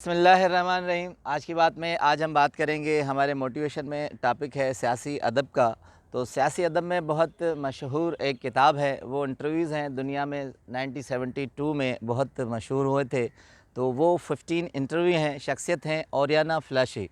बिस्मिल्लाहिर्रहमानिर्रहीम। आज की बात में आज हम बात करेंगे, हमारे मोटिवेशन में टॉपिक है सियासी अदब का। तो सियासी अदब में बहुत मशहूर एक किताब है, वो इंटरव्यूज़ हैं दुनिया में 1972 में बहुत मशहूर हुए थे। तो वो 15 इंटरव्यू हैं, शख्सियत हैं ओरियाना फ़लाशी।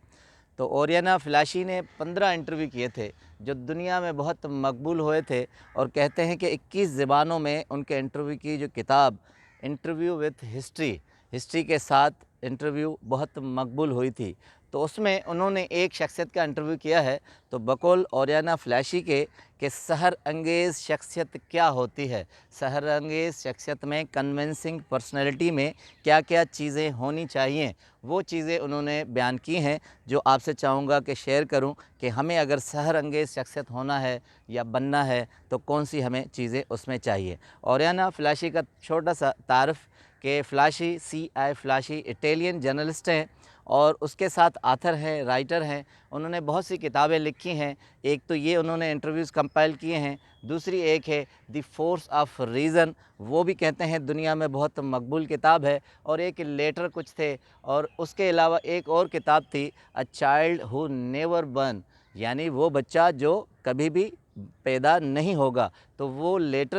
तो ओरियाना फ़लाशी ने 15 इंटरव्यू किए थे जो दुनिया में बहुत मकबूल हुए थे, और कहते हैं कि 21 ज़बानों में उनके इंटरव्यू की जो किताब इंटरव्यू विथ हिस्ट्री के साथ इंटरव्यू बहुत मकबूल हुई थी। तो उसमें उन्होंने एक शख्सियत का इंटरव्यू किया है, तो बकौल ओरियाना फ़लाशी के कि सहर अंगेज़ शख्सियत क्या होती है, सहर अंगेज़ शख्सियत में कन्विंसिंग पर्सनैलिटी में क्या क्या चीज़ें होनी चाहिए, वो चीज़ें उन्होंने बयान की हैं जो आपसे चाहूँगा कि शेयर करूँ कि हमें अगर सहर अंगेज़ शख्सियत होना है या बनना है तो कौन सी हमें चीज़ें उसमें चाहिए। ओरियाना फ़लाशी का छोटा सा तारफ़ कि फ़लाशी C.I. फ़लाशी इटालियन जर्नलिस्ट हैं और उसके साथ आथर हैं, राइटर हैं। उन्होंने बहुत सी किताबें लिखी हैं। एक तो ये उन्होंने इंटरव्यूज़ कंपाइल किए हैं, दूसरी एक है द फोर्स ऑफ रीज़न, वो भी कहते हैं दुनिया में बहुत मकबूल किताब है। और एक लेटर कुछ थे, और उसके अलावा एक और किताब थी a child who never burn, यानी वो बच्चा जो कभी भी पैदा नहीं होगा। तो वो लेटर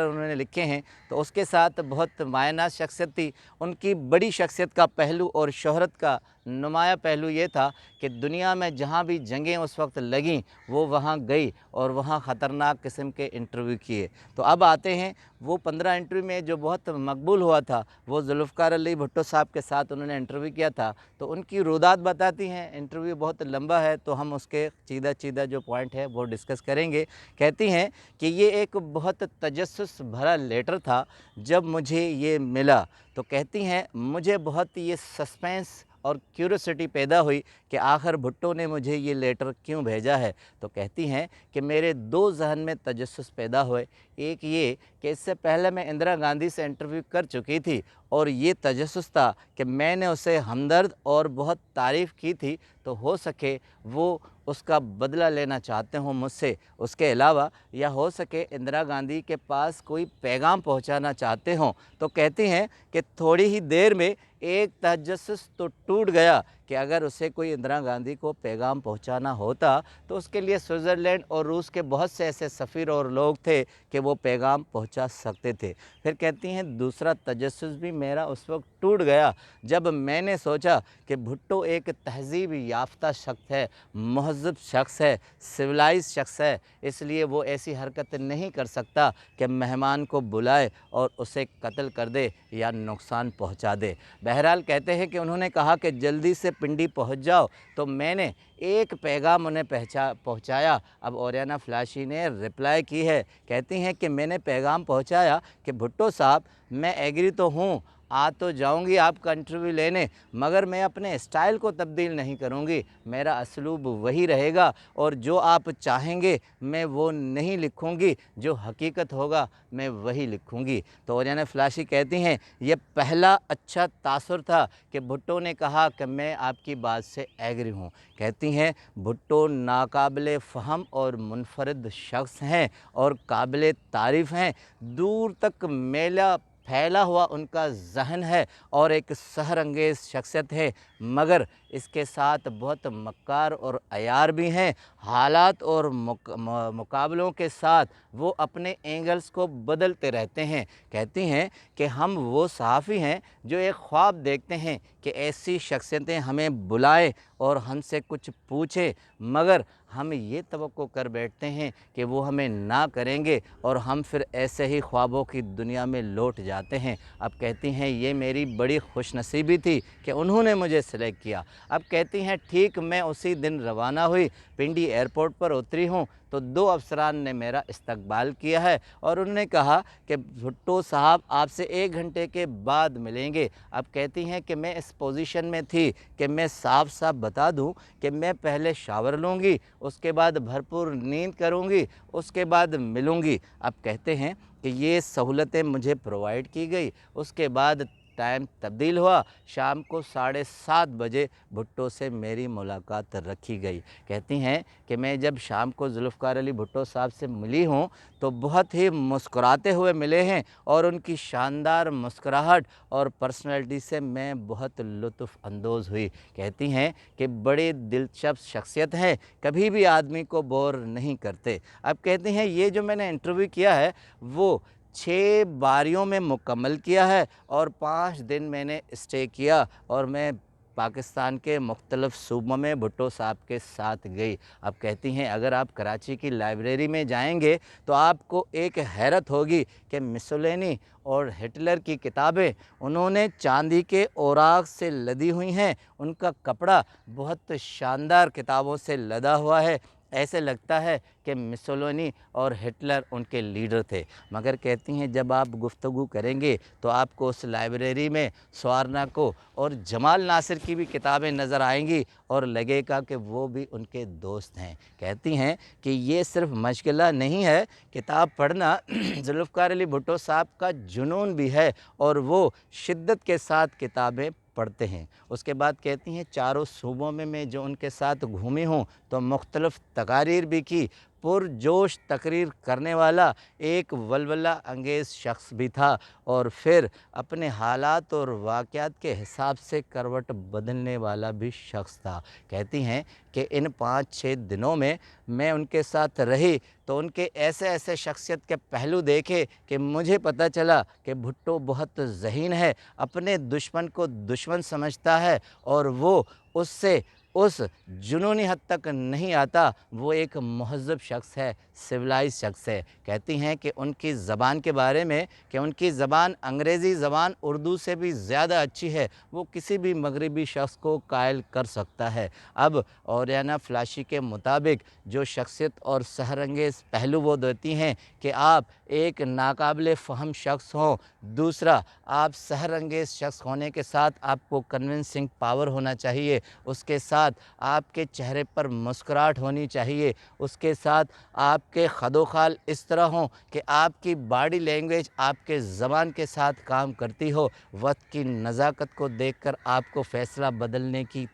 उन्होंने लिखे हैं। तो उसके साथ बहुत मायनाज़ शख्सियत थी। उनकी बड़ी शख्सियत का पहलू और शोहरत का नुमाया पहलू ये था कि दुनिया में जहाँ भी जंगें उस वक्त लगीं वो वहाँ गई और वहाँ ख़तरनाक किस्म के इंटरव्यू किए। तो अब आते हैं वो 15 इंटरव्यू में जो बहुत मकबूल हुआ था, वो ज़ुल्फ़िकार अली भुट्टो साहब के साथ उन्होंने इंटरव्यू किया था। तो उनकी रुदात बताती हैं, इंटरव्यू बहुत लंबा है तो हम उसके चीदा जो पॉइंट है वो डिस्कस करेंगे। कहती हैं कि ये एक बहुत तजस्सुस भरा लेटर था जब मुझे ये मिला। तो कहती हैं मुझे बहुत ये सस्पेंस और क्यूरियोसिटी पैदा हुई कि आखिर भुट्टो ने मुझे ये लेटर क्यों भेजा है। तो कहती हैं कि मेरे दो जहन में तजस्सुस पैदा हुए। एक ये कि इससे पहले मैं इंदिरा गांधी से इंटरव्यू कर चुकी थी और ये तजस्सुस था कि मैंने उसे हमदर्द और बहुत तारीफ़ की थी, तो हो सके वो उसका बदला लेना चाहते हों मुझसे। उसके अलावा या हो सके इंदिरा गांधी के पास कोई पैगाम पहुंचाना चाहते हों। तो कहती हैं कि थोड़ी ही देर में एक तजस्सुस तो टूट गया कि अगर उसे कोई इंदिरा गांधी को पैगाम पहुंचाना होता तो उसके लिए स्विट्ज़रलैंड और रूस के बहुत से ऐसे सफ़ीर और लोग थे कि वो पैगाम पहुंचा सकते थे। फिर कहती हैं दूसरा तजस्सुस भी मेरा उस वक्त टूट गया जब मैंने सोचा कि भुट्टो एक तहज़ीब याफ्ता शख्स है, महज़्ज़ब शख्स है, सिविलाइज़ शख्स है, इसलिए वो ऐसी हरकत नहीं कर सकता कि मेहमान को बुलाए और उसे कत्ल कर दे या नुकसान पहुंचा दे। बहरहाल कहते हैं कि उन्होंने कहा कि जल्दी से पिंडी पहुंच जाओ। तो मैंने एक पैगाम उन्हें पहुंचाया। अब ओरियाना फ़लाशी ने रिप्लाई की है, कहती हैं कि मैंने पैगाम पहुंचाया कि भुट्टो साहब, मैं एग्री तो हूँ, आ तो जाऊंगी आपका इंटरव्यू लेने, मगर मैं अपने स्टाइल को तब्दील नहीं करूंगी, मेरा असलूब वही रहेगा और जो आप चाहेंगे मैं वो नहीं लिखूंगी, जो हकीकत होगा मैं वही लिखूंगी। तो ओरियाना फ़लाशी कहती हैं ये पहला अच्छा तासुर था कि भुट्टो ने कहा कि मैं आपकी बात से एग्री हूँ। कहती हैं भुट्टो नाकाबिले फ़हम और मुनफरद शख्स हैं और काबिल तारीफ़ हैं। दूर तक मेला फैला हुआ उनका ज़हन है और एक सहर अंगेज़ शख्सियत है, मगर इसके साथ बहुत मक्कार और अयार भी हैं। हालात और मुकाबलों के साथ वो अपने एंगल्स को बदलते रहते हैं। कहती हैं कि हम वो सहाफ़ी हैं जो एक ख्वाब देखते हैं कि ऐसी शख्सियतें हमें बुलाएं और हमसे कुछ पूछें, मगर हम ये तवक्को कर बैठते हैं कि वो हमें ना करेंगे और हम फिर ऐसे ही ख्वाबों की दुनिया में लौट जाते हैं। अब कहती हैं ये मेरी बड़ी खुशनसीबी थी कि उन्होंने मुझे सेलेक्ट किया। अब कहती हैं ठीक मैं उसी दिन रवाना हुई, पिंडी एयरपोर्ट पर उतरी हूँ तो दो अफसरान ने मेरा इस्तकबाल किया है और उन्होंने कहा कि भुट्टो साहब आपसे 1 घंटे के बाद मिलेंगे। अब कहती हैं कि मैं इस पोजीशन में थी कि मैं साफ साफ बता दूं कि मैं पहले शावर लूँगी, उसके बाद भरपूर नींद करूँगी, उसके बाद मिलूँगी। अब कहते हैं कि ये सहूलतें मुझे प्रोवाइड की गई। उसके बाद टाइम तब्दील हुआ, शाम को 7:30 बजे भुट्टो से मेरी मुलाकात रखी गई। कहती हैं कि मैं जब शाम को ज़ुल्फ़िकार अली भुट्टो साहब से मिली हूँ तो बहुत ही मुस्कुराते हुए मिले हैं और उनकी शानदार मुस्कुराहट और पर्सनैलिटी से मैं बहुत लुत्फ़ अंदोज़ हुई। कहती हैं कि बड़ी दिलचस्प शख्सियत है, कभी भी आदमी को बोर नहीं करते। अब कहती हैं ये जो मैंने इंटरव्यू किया है वो 6 बारियों में मुकम्मल किया है और 5 दिन मैंने स्टे किया और मैं पाकिस्तान के मुख्तलिफ़ सूबों में भुट्टो साहब के साथ गई। अब कहती हैं अगर आप कराची की लाइब्रेरी में जाएंगे तो आपको एक हैरत होगी कि मुसोलिनी और हिटलर की किताबें उन्होंने चांदी के औराक से लदी हुई हैं। उनका कपड़ा बहुत शानदार किताबों से लदा हुआ है, ऐसे लगता है कि मुसोलिनी और हिटलर उनके लीडर थे। मगर कहती हैं जब आप गुफ्तगू करेंगे तो आपको उस लाइब्रेरी में स्वारना को और जमाल नासिर की भी किताबें नज़र आएंगी और लगेगा कि वो भी उनके दोस्त हैं। कहती हैं कि ये सिर्फ मशगला नहीं है, किताब पढ़ना ज़ुल्फ़िकार अली भुट्टो साहब का जुनून भी है और वो शिद्दत के साथ किताबें पढ़ते हैं। उसके बाद कहती हैं चारों सूबों में मैं जो उनके साथ घूमी हूँ तो मुख्तलिफ़ तकारीर भी की। पुरजोश तकरीर करने वाला एक वलवला अंगेज़ शख्स भी था और फिर अपने हालात और वाक़यात के हिसाब से करवट बदलने वाला भी शख्स था। कहती हैं कि इन 5-6 दिनों में मैं उनके साथ रही तो उनके ऐसे ऐसे शख्सियत के पहलू देखे कि मुझे पता चला कि भुट्टो बहुत ज़हीन है, अपने दुश्मन को दुश्मन समझता है और वो उससे उस जुनूनी हद तक नहीं आता। वो एक महज़्ज़ब शख्स है, सिविलाइज़ शख्स है। कहती हैं कि उनकी ज़बान के बारे में कि उनकी ज़बान अंग्रेज़ी ज़बान उर्दू से भी ज़्यादा अच्छी है, वो किसी भी मगरिबी शख्स को कायल कर सकता है। अब ओरियाना फ्लाशी के मुताबिक जो शख्सियत और सहरंगेज़ पहलू वो देती हैं कि आप एक नाकाबिले फ़हम शख्स हों, दूसरा आप सहरंगेज़ शख्स होने के साथ आपको कन्विंसिंग पावर होना चाहिए, उसके साथ आपके चेहरे पर मुस्कुराहट होनी चाहिए, उसके साथ आपके खदोखाल इस तरह हों कि आपकी बॉडी लैंग्वेज आपके ज़बान के साथ काम करती हो। वक्त की नज़ाकत को देखकर आपको फ़ैसला बदलने की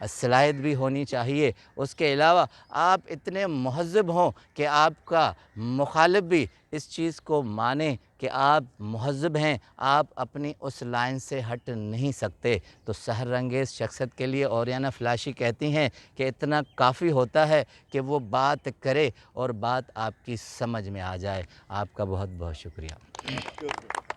सलाहियत भी होनी चाहिए। उसके अलावा आप इतने महज़्ज़ब हों कि आपका मुखालिफ भी इस चीज़ को माने कि आप महज़्ज़ब हैं, आप अपनी उस लाइन से हट नहीं सकते। तो सहरंगेज़ शख्सियत के लिए ओरियाना फ्लाशी कहती हैं कि इतना काफ़ी होता है कि वो बात करे और बात आपकी समझ में आ जाए। आपका बहुत बहुत शुक्रिया।